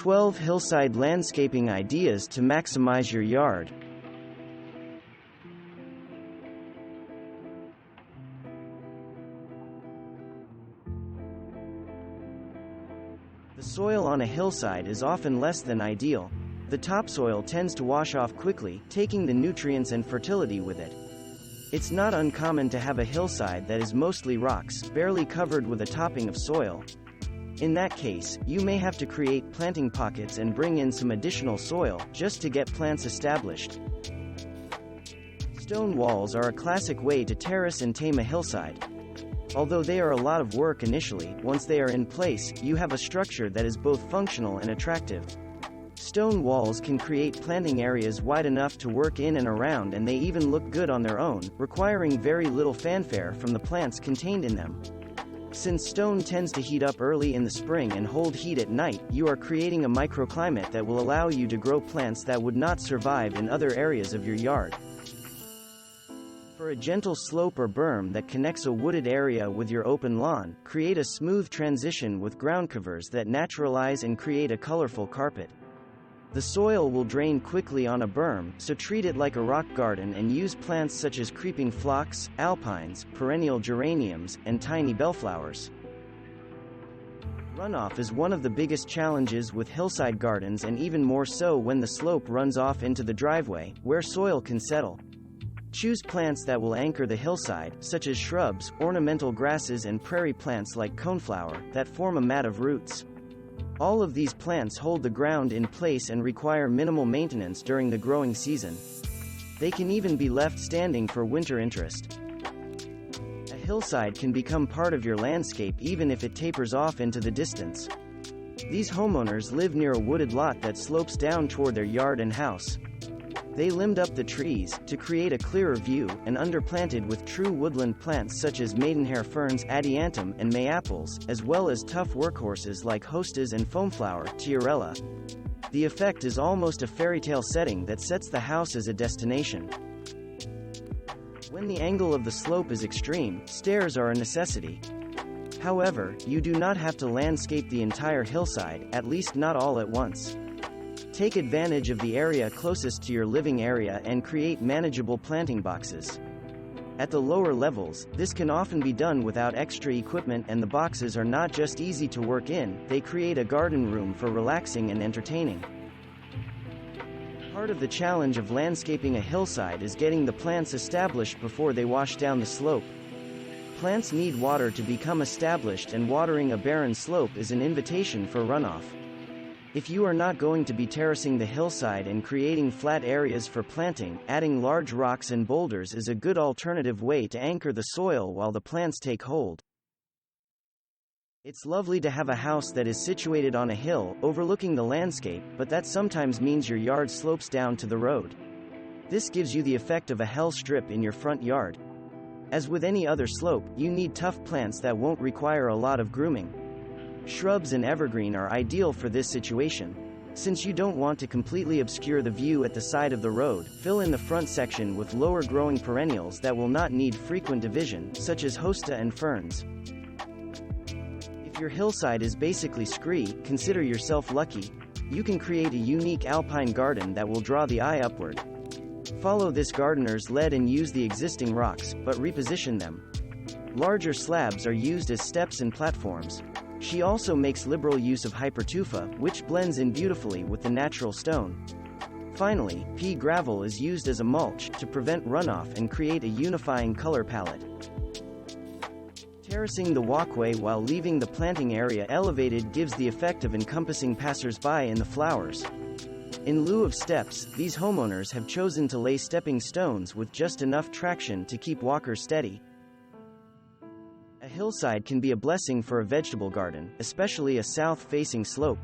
12 Hillside Landscaping Ideas to Maximize Your Yard. The soil on a hillside is often less than ideal. The topsoil tends to wash off quickly, taking the nutrients and fertility with it. It's not uncommon to have a hillside that is mostly rocks, barely covered with a topping of soil. In that case, you may have to create planting pockets and bring in some additional soil, just to get plants established. Stone walls are a classic way to terrace and tame a hillside. Although they are a lot of work initially, once they are in place, you have a structure that is both functional and attractive. Stone walls can create planting areas wide enough to work in and around, and they even look good on their own, requiring very little fanfare from the plants contained in them. Since stone tends to heat up early in the spring and hold heat at night, you are creating a microclimate that will allow you to grow plants that would not survive in other areas of your yard. For a gentle slope or berm that connects a wooded area with your open lawn, create a smooth transition with ground covers that naturalize and create a colorful carpet. The soil will drain quickly on a berm, so treat it like a rock garden and use plants such as creeping phlox, alpines, perennial geraniums, and tiny bellflowers. Runoff is one of the biggest challenges with hillside gardens, and even more so when the slope runs off into the driveway, where soil can settle. Choose plants that will anchor the hillside, such as shrubs, ornamental grasses, and prairie plants like coneflower, that form a mat of roots. All of these plants hold the ground in place and require minimal maintenance during the growing season. They can even be left standing for winter interest. A hillside can become part of your landscape even if it tapers off into the distance. These homeowners live near a wooded lot that slopes down toward their yard and house. They limbed up the trees to create a clearer view, and underplanted with true woodland plants such as maidenhair ferns, adiantum, and mayaples, as well as tough workhorses like hostas and foamflower, tiarella. The effect is almost a fairy tale setting that sets the house as a destination. When the angle of the slope is extreme, stairs are a necessity. However, you do not have to landscape the entire hillside, at least not all at once. Take advantage of the area closest to your living area and create manageable planting boxes. At the lower levels, this can often be done without extra equipment, and the boxes are not just easy to work in, they create a garden room for relaxing and entertaining. Part of the challenge of landscaping a hillside is getting the plants established before they wash down the slope. Plants need water to become established, and watering a barren slope is an invitation for runoff. If you are not going to be terracing the hillside and creating flat areas for planting, adding large rocks and boulders is a good alternative way to anchor the soil while the plants take hold. It's lovely to have a house that is situated on a hill, overlooking the landscape, but that sometimes means your yard slopes down to the road. This gives you the effect of a hell strip in your front yard. As with any other slope, you need tough plants that won't require a lot of grooming. Shrubs and evergreen are ideal for this situation. Since you don't want to completely obscure the view at the side of the road, fill in the front section with lower growing perennials that will not need frequent division, such as hosta and ferns. If your hillside is basically scree, consider yourself lucky. You can create a unique alpine garden that will draw the eye upward. Follow this gardener's lead and use the existing rocks, but reposition them. Larger slabs are used as steps and platforms. She also makes liberal use of hypertufa, which blends in beautifully with the natural stone. Finally, pea gravel is used as a mulch, to prevent runoff and create a unifying color palette. Terracing the walkway while leaving the planting area elevated gives the effect of encompassing passers-by in the flowers. In lieu of steps, these homeowners have chosen to lay stepping stones with just enough traction to keep walkers steady. A hillside can be a blessing for a vegetable garden, especially a south-facing slope.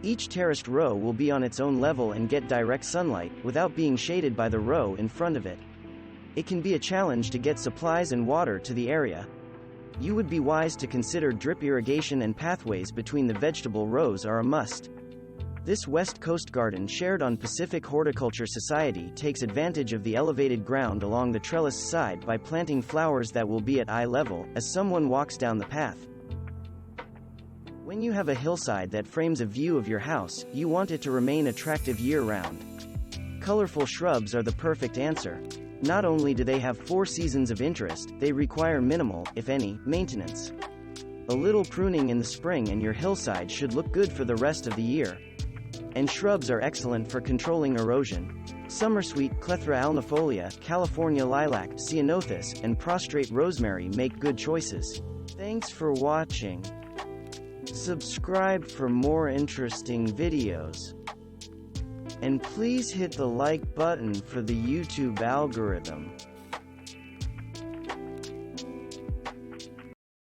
Each terraced row will be on its own level and get direct sunlight, without being shaded by the row in front of it. It can be a challenge to get supplies and water to the area. You would be wise to consider drip irrigation, and pathways between the vegetable rows are a must. This West Coast garden shared on Pacific Horticulture Society takes advantage of the elevated ground along the trellis side by planting flowers that will be at eye level as someone walks down the path. When you have a hillside that frames a view of your house, you want it to remain attractive year-round. Colorful shrubs are the perfect answer. Not only do they have 4 seasons of interest, they require minimal, if any, maintenance. A little pruning in the spring and your hillside should look good for the rest of the year. And shrubs are excellent for controlling erosion. Summersweet Clethra alnifolia, California lilac, ceanothus, and prostrate rosemary make good choices. Thanks for watching. Subscribe for more interesting videos. And please hit the like button for the YouTube algorithm.